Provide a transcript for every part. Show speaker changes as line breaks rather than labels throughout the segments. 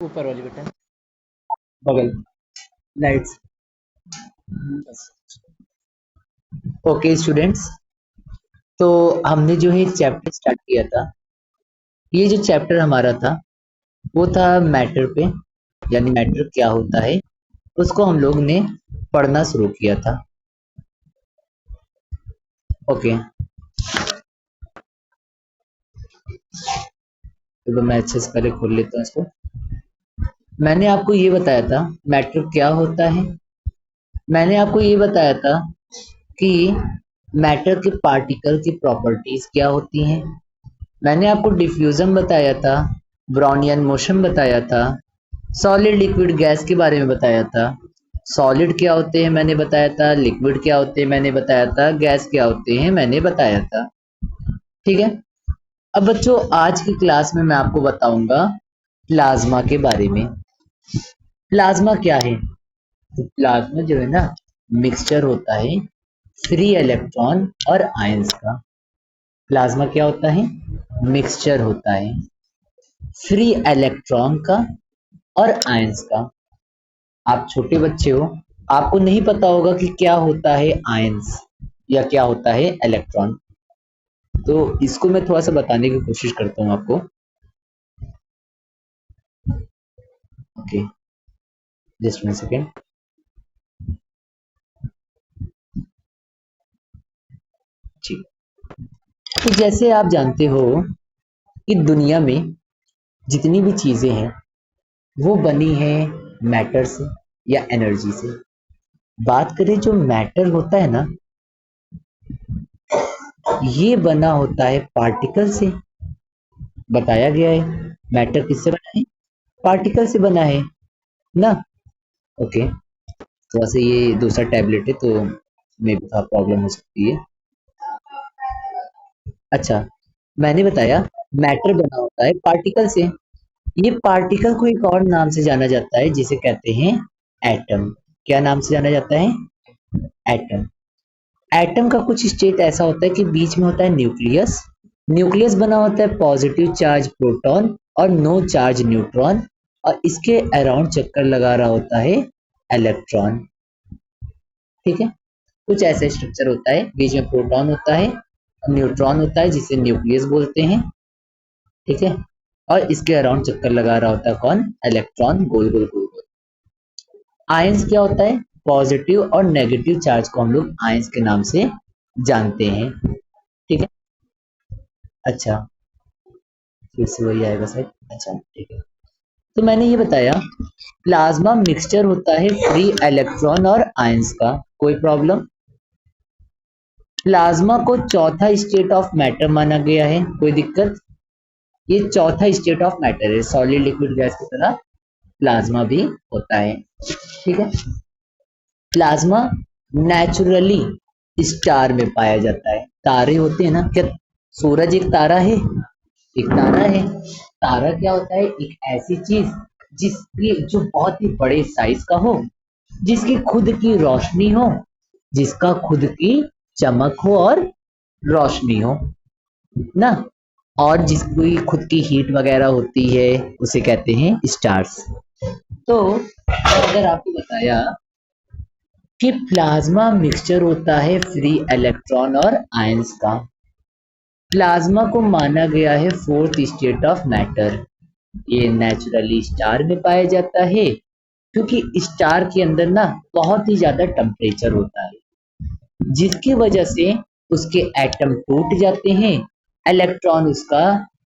ऊपर वाली बेटा, बगल लाइट्स। ओके स्टूडेंट्स, तो हमने जो है चैप्टर स्टार्ट किया था। ये जो चैप्टर हमारा था वो था मैटर पे, यानी मैटर क्या होता है उसको हम लोग ने पढ़ना शुरू किया था। ओके, तो मैं अच्छे से पहले खोल लेता हूँ इसको। मैंने आपको ये बताया था मैटर क्या होता है। मैंने आपको ये बताया था कि मैटर के पार्टिकल की प्रॉपर्टीज क्या होती हैं। मैंने आपको डिफ्यूजन बताया था, ब्राउनियन मोशन बताया था, सॉलिड लिक्विड गैस के बारे में बताया था। सॉलिड क्या होते हैं मैंने बताया था, लिक्विड क्या होते हैं मैंने बताया था, गैस क्या होते हैं मैंने बताया था। ठीक है, अब बच्चों आज की क्लास में मैं आपको बताऊंगा प्लाज्मा के बारे में। प्लाज्मा क्या है? तो प्लाज्मा जो है ना, मिक्सचर होता है फ्री इलेक्ट्रॉन और आयंस का। प्लाज्मा क्या होता है? मिक्सचर होता है फ्री इलेक्ट्रॉन का और आयंस का। आप छोटे बच्चे हो, आपको नहीं पता होगा कि क्या होता है आयंस या क्या होता है इलेक्ट्रॉन। तो इसको मैं थोड़ा सा बताने की कोशिश करता हूँ आपको। Okay, just one second. ठीक, तो जैसे आप जानते हो कि दुनिया में जितनी भी चीजें हैं वो बनी है मैटर से या एनर्जी से। बात करें जो मैटर होता है ना, ये बना होता है पार्टिकल से। बताया गया है मैटर किससे बना है, पार्टिकल से बना है ना। ओके, थोड़ा सा ये दूसरा टैबलेट है तो मे भी थोड़ा प्रॉब्लम हो सकती है। अच्छा, मैंने बताया मैटर बना होता है पार्टिकल से। ये पार्टिकल को एक और नाम से जाना जाता है जिसे कहते हैं एटम। क्या नाम से जाना जाता है? एटम। एटम का कुछ स्टेट ऐसा होता है कि बीच में होता है न्यूक्लियस। न्यूक्लियस बना होता है पॉजिटिव चार्ज प्रोटॉन और नो चार्ज न्यूट्रॉन, और इसके अराउंड चक्कर लगा रहा होता है इलेक्ट्रॉन। ठीक है, कुछ ऐसा स्ट्रक्चर होता है, बीच में प्रोटॉन होता है, न्यूट्रॉन होता है जिसे न्यूक्लियस बोलते हैं। ठीक है, और इसके अराउंड चक्कर लगा रहा होता है कौन? इलेक्ट्रॉन, गोल गोल गोल गोल। आयंस क्या होता है? पॉजिटिव और नेगेटिव चार्ज को हम लोग आयंस के नाम से जानते हैं। ठीक है, अच्छा, फिर से वही आएगा शायद। अच्छा ठीक है, तो मैंने ये बताया प्लाज्मा मिक्सचर होता है फ्री इलेक्ट्रॉन और आयंस का। कोई प्रॉब्लम? प्लाज्मा को चौथा स्टेट ऑफ मैटर माना गया है। कोई दिक्कत? ये चौथा स्टेट ऑफ मैटर है, सॉलिड लिक्विड गैस की तरह प्लाज्मा भी होता है। ठीक है, प्लाज्मा नेचुरली स्टार में पाया जाता है। तारे होते हैं ना, क्या सूरज एक तारा है? एक तारा है। तारा क्या होता है? एक ऐसी चीज जिसकी जो बहुत ही बड़े साइज का हो, जिसकी खुद की रोशनी हो, जिसका खुद की चमक हो और रोशनी हो ना, और जिसकी खुद की हीट वगैरह होती है उसे कहते हैं स्टार्स। तो अगर आपको बताया कि प्लाज्मा मिक्सचर होता है फ्री इलेक्ट्रॉन और आयंस का। प्लाज्मा को माना गया है फोर्थ स्टेट ऑफ मैटर। ये नेचुरली स्टार में पाया जाता है क्योंकि स्टार के अंदर ना बहुत ही ज्यादा टेम्परेचर होता है, जिसकी वजह से उसके एटम टूट जाते हैं, इलेक्ट्रॉन उसका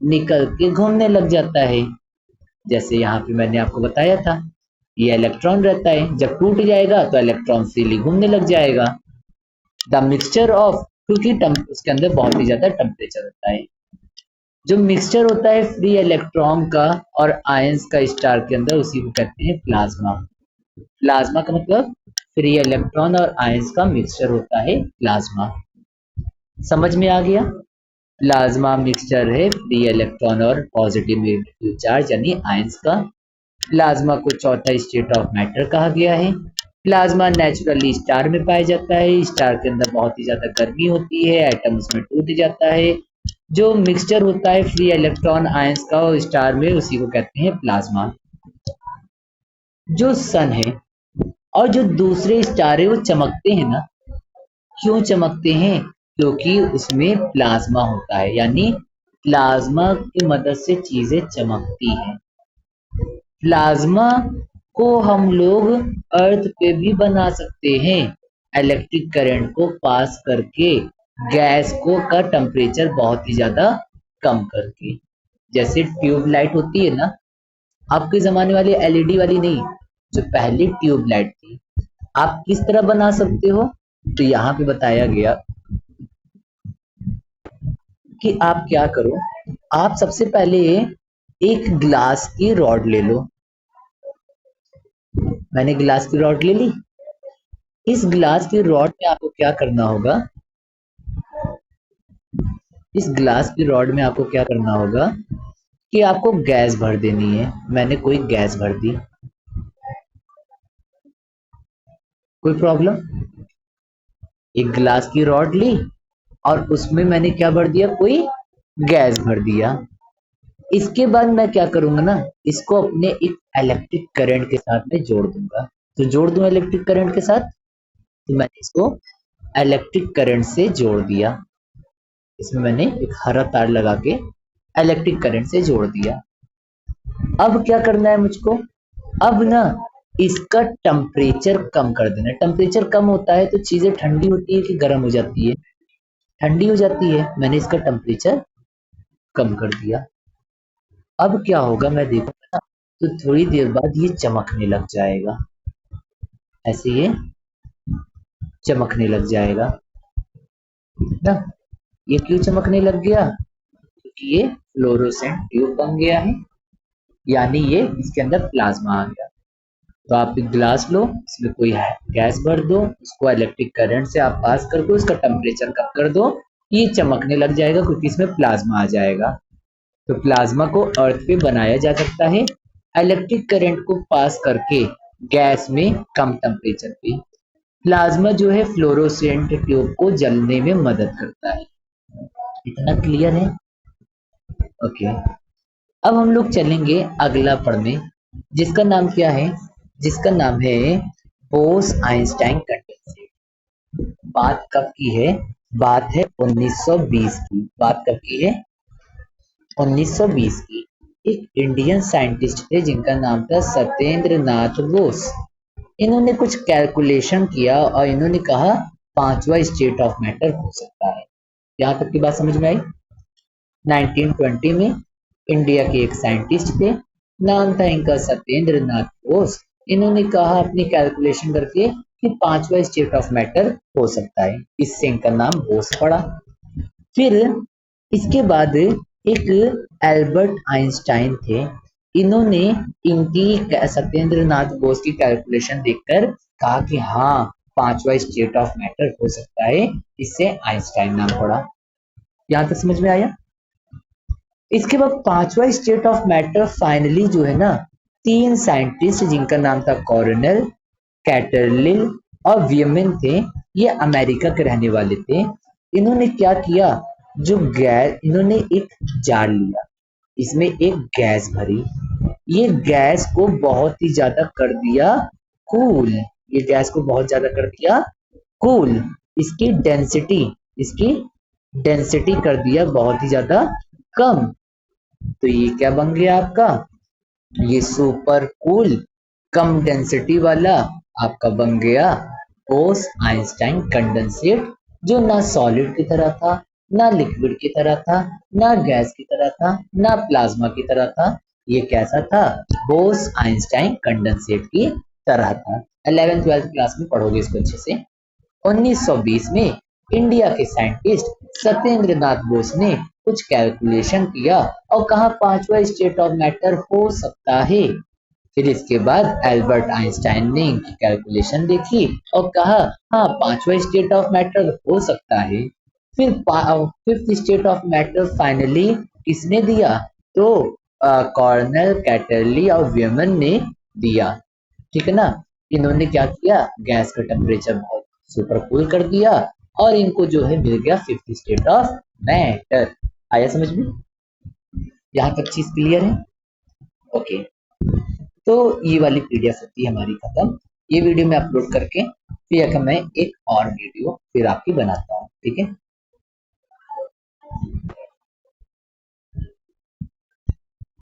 निकल के घूमने लग जाता है। जैसे यहाँ पे मैंने आपको बताया था, ये इलेक्ट्रॉन रहता है, जब टूट जाएगा तो इलेक्ट्रॉन फ्रीली घूमने लग जाएगा। द मिक्सचर ऑफ, क्योंकि उसके अंदर बहुत ही ज्यादा टेम्परेचर होता है। जो मिक्सचर होता है फ्री इलेक्ट्रॉन का और आयंस का स्टार के अंदर, उसी को कहते हैं प्लाज्मा। प्लाज्मा का मतलब फ्री इलेक्ट्रॉन और आयंस का मिक्सचर होता है प्लाज्मा। समझ में आ गया? प्लाज्मा मिक्सचर है फ्री इलेक्ट्रॉन और पॉजिटिव नेगेटिव चार्ज यानी आयंस का। प्लाज्मा को चौथा स्टेट ऑफ मैटर कहा गया है। प्लाज्मा नेचुरली स्टार में पाया जाता है। स्टार के अंदर बहुत ही ज्यादा गर्मी होती है, एटम उसमें टूट जाता है। जो मिक्सचर होता है फ्री इलेक्ट्रॉन आयंस का और स्टार में, उसी को कहते हैं प्लाज्मा। जो सन है और जो दूसरे स्टार है वो चमकते हैं ना। क्यों चमकते हैं? क्योंकि उसमें प्लाज्मा होता है, यानी प्लाज्मा की मदद से चीजें चमकती हैं। प्लाज्मा को हम लोग अर्थ पे भी बना सकते हैं, इलेक्ट्रिक करंट को पास करके, गैस को का टेम्परेचर बहुत ही ज्यादा कम करके। जैसे ट्यूबलाइट होती है ना, आपके जमाने वाली एलईडी वाली नहीं, जो पहली ट्यूबलाइट थी, आप किस तरह बना सकते हो? तो यहाँ पे बताया गया कि आप क्या करो, आप सबसे पहले एक ग्लास की रॉड ले लो। मैंने ग्लास की रॉड ले ली। इस ग्लास की रॉड में आपको क्या करना होगा? इस ग्लास की रॉड में आपको क्या करना होगा कि आपको गैस भर देनी है। मैंने कोई गैस भर दी, कोई प्रॉब्लम? एक ग्लास की रॉड ली और उसमें मैंने क्या भर दिया? कोई गैस भर दिया। इसके बाद मैं क्या करूंगा ना, इसको अपने एक इलेक्ट्रिक करंट के साथ में जोड़ दूंगा। तो जोड़ दूं इलेक्ट्रिक करंट के साथ, तो मैंने इसको इलेक्ट्रिक करंट से जोड़ दिया। इसमें मैंने एक हरा तार लगा के इलेक्ट्रिक करंट से जोड़ दिया। अब क्या करना है मुझको? अब ना इसका टेम्परेचर कम कर देना है। टेम्परेचर कम होता है तो चीजें ठंडी होती है कि गर्म हो जाती है? ठंडी हो जाती है। मैंने इसका टेम्परेचर कम कर दिया। अब क्या होगा मैं देखूंगा ना, तो थोड़ी देर बाद ये चमकने लग जाएगा। ऐसे ये चमकने लग जाएगा ना। ये क्यों चमकने लग गया? क्योंकि ये फ्लोरोसेंट ट्यूब बन गया है, यानी ये इसके अंदर प्लाज्मा आ गया। तो आप एक ग्लास लो, इसमें कोई है गैस भर दो, उसको इलेक्ट्रिक करंट से आप पास कर दो, उसका टेम्परेचर कम कर दो, ये चमकने लग जाएगा क्योंकि इसमें प्लाज्मा आ जाएगा। तो प्लाज्मा को अर्थ पे बनाया जा सकता है इलेक्ट्रिक करंट को पास करके गैस में कम टेम्परेचर पे। प्लाज्मा जो है फ्लोरोसेंट ट्यूब को जलने में मदद करता है। इतना क्लियर है? ओके। अब हम लोग चलेंगे अगला पढ़ने, जिसका नाम क्या है? जिसका नाम है बोस आइंस्टाइन कंडेंसेट। बात कब की है? बात है 1920 की। बात कब की है? 1920 की। एक इंडियन साइंटिस्ट थे जिनका नाम था सत्येंद्र नाथ बोस। इन्होंने कुछ कैलकुलेशन किया और इन्होंने कहा पांचवा स्टेट ऑफ मैटर हो सकता है। यहाँ तक की बात समझ में आई? 1920 में इंडिया के एक साइंटिस्ट थे, नाम था इनका सत्येंद्र नाथ बोस। इन्होंने कहा अपनी कैलकुलेशन करके कि पांचवा स्टेट ऑफ मैटर हो सकता है, इससे इनका नाम बोस पड़ा। फिर इसके बाद एक एल्बर्ट आइंस्टाइन थे। इन्होंने इनकी सत्येंद्र नाथ बोस की कैलकुलेशन देखकर कहा कि हाँ, पांचवा स्टेट ऑफ मैटर हो सकता है, इससे आइंस्टाइन नाम पड़ा। यहां तक समझ में आया? इसके बाद पांचवा स्टेट ऑफ मैटर फाइनली जो है ना, तीन साइंटिस्ट जिनका नाम था कॉर्नेल, कैटरलिल और वियमेन थे, ये अमेरिका के रहने वाले थे। इन्होंने क्या किया, जो गैस, इन्होंने एक जार लिया, इसमें एक गैस भरी, ये गैस को बहुत ही ज्यादा कर दिया कूल। ये गैस को बहुत ज्यादा कर दिया कूल। इसकी डेंसिटी, इसकी डेंसिटी कर दिया बहुत ही ज्यादा कम। तो ये क्या बन गया आपका? ये सुपर कूल कम डेंसिटी वाला आपका बन गया बोस आइंस्टाइन कंडेंसेट, जो ना सॉलिड की तरह था, ना लिक्विड की तरह था, ना गैस की तरह था, ना प्लाज्मा की तरह था। ये कैसा था? बोस आइंस्टाइन कंडेंसेट की तरह था। 11th 12th क्लास में पढ़ोगे इसको अच्छे से। 1920 में इंडिया के साइंटिस्ट सत्येंद्र नाथ बोस ने कुछ कैलकुलेशन किया और कहा पांचवा स्टेट ऑफ मैटर हो सकता है। फिर इसके बाद एल्बर्ट आइंस्टाइन ने इनकी कैलकुलेशन देखी और कहा हाँ, पांचवा स्टेट ऑफ मैटर हो सकता है। फिर fifth state of matter finally किसने दिया? तो कॉर्नेल, कैटरली और वियमन ने दिया। ठीक है ना। इन्होंने क्या किया, गैस का टेम्परेचर बहुत सुपर कूल कर दिया और इनको जो है मिल गया फिफ्थ स्टेट ऑफ मैटर। आया समझ में? यहाँ तक चीज क्लियर है? ओके। तो ये वाली पीडीएफ होती है हमारी खत्म। ये वीडियो मैं अपलोड करके फिर मैं एक और वीडियो फिर आपकी बनाता हूँ, ठीक है।